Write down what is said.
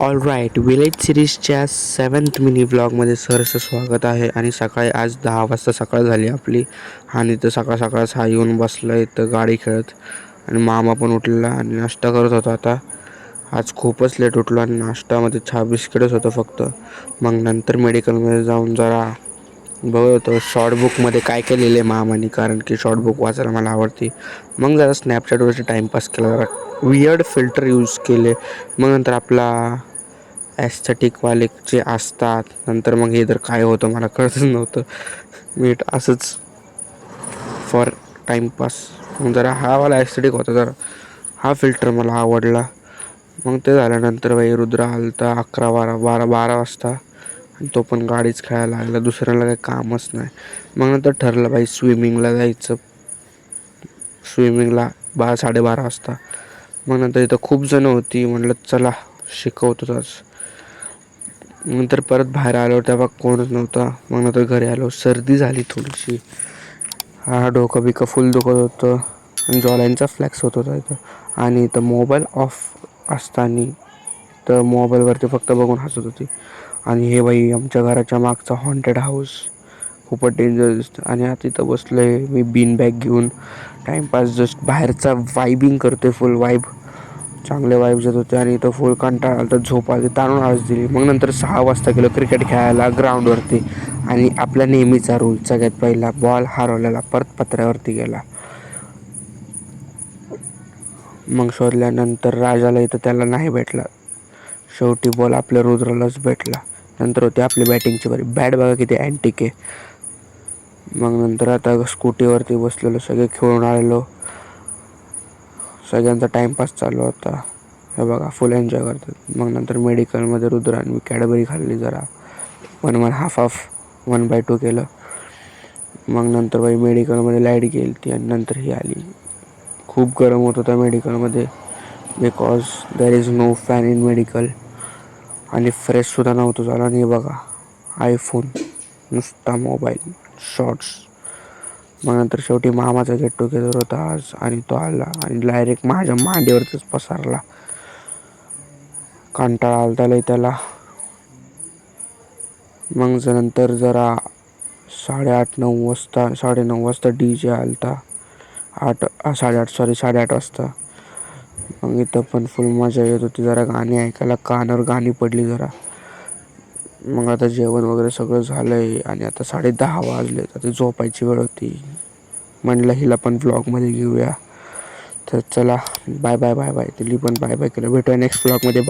All right, village सिरीजच्या 7th mini व्लॉगमध्ये सहर्ष स्वागत आहे. आणि सकाळी आज 10 वाजता सकाळ झाली आपली. आणि तर सकाळ सकाळच हा येऊन बसला इथं गाडी खेळत. आणि मामा पण उठलेला आणि नाश्ता करत होता. आता आज खूपच लेट उठलो आणि नाश्त्यामध्ये चहा बिस्किटच होतं फक्त. मग नंतर मेडिकलमध्ये जाऊन जरा बघत होतो शॉर्ट बुकमध्ये काय काय लिहिले मामाने, कारण की शॉर्ट बुक वाचायला मला आवडते. मग जरा स्नॅपचॅटवरती टाईमपास केला, जरा वियर्ड फिल्टर यूज केले. मग नंतर आपला ॲस्थेटिकवाले जे असतात, नंतर मग हे तर काय होतं मला कळतच नव्हतं. मी असंच फॉर टाईमपास मग जरा हा वाला ॲस्थेटिक होता, जरा हा फिल्टर मला आवडला. मग ते झाल्यानंतर बाई रुद्र आलता 11-12 वाजता. आणि तो पण गाडीच खेळायला लागला, दुसऱ्याला काही कामच नाही. मग नंतर ठरलं बाई स्विमिंगला जायचं. स्विमिंगला 12-12:30 वाजता. मग नंतर इथं खूप जण होती, म्हटलं चला शिकवतोच आज. नंतर परत बाहेर आलो तेव्हा कोणच नव्हता. मग नंतर घरी आलो, सर्दी झाली थोडीशी. हा डोकं बिकं फुल दुखत होतं आणि जॉलाईनचा फ्लॅक्स होत होता इथं. आणि इथं मोबाईल ऑफ असताना तर मोबाईलवरती फक्त बघून हसत होती. आणि हे बाई आमच्या घराच्या मागचा हॉन्टेड हाऊस खूपच डेंजर दिसतं. आणि आता इथं बसलो आहे मी बीन बॅग घेऊन, टाईमपास जस्ट बाहेरचा वायबिंग करतोय. फुल वाईब, चांगले वाईब्स येत होते. आणि इथं फुल कंटाळा आला, तर झोप आली, ताणून आज दिली. मग नंतर 6 वाजता गेलो क्रिकेट खेळायला ग्राउंडवरती. आणि आपला नेहमीचा रूल, सगळ्यात पहिला बॉल हरवलेला परत पत्र्यावरती गेला. मग शोधल्यानंतर राजाला इथं त्याला नाही भेटला. शेवटी बॉल आपल्या रुद्रालाच भेटला. नंतर होती आपली बॅटिंगची बारी. बॅट बघा किती अँटिक आहे. मग नंतर आता स्कूटीवरती बसलेलो, सगळे खेळून आलेलो, सगळ्यांचा टाईमपास चालू होता. हे बघा फुल एन्जॉय करतात. मग नंतर मेडिकलमध्ये रुद्र आणि मी कॅडबरी खाल्ली, जरा 1/2 केलं. मग नंतर बाई मेडिकलमध्ये लाईट गेली ती, आणि नंतर ही आली. खूप गरम होत होता मेडिकलमध्ये, because there is no fan in medical. आणि फ्रेशसुद्धा नव्हतं झालं. आणि बघा आयफोन, नुसता मोबाईल, शॉर्ट्स. मग नंतर शेवटी मामाचा गेट टुगेदर होता आज, आणि तो आला आणि डायरेक्ट माझ्या मांडीवरतीच पसारला. कंटाळा आला त्याला. मग नंतर जरा 9:30 वाजता DJ आलता. 8:30 वाजता. मग इथं पण फुल मजा येत होती, जरा गाणी ऐकायला, कानावर गाणी पडली जरा. मग आता जेवण वगैरे सगळं झालं आहे आणि आता 10:30 वाजले. आता झोपायची वेळ होती. म्हणलं हिला पण व्लॉगमध्ये घेऊया. तर चला, बाय बाय बाय बाय. तिला पण बाय बाय केलं. भेटूया नेक्स्ट व्लॉगमध्ये. बाय.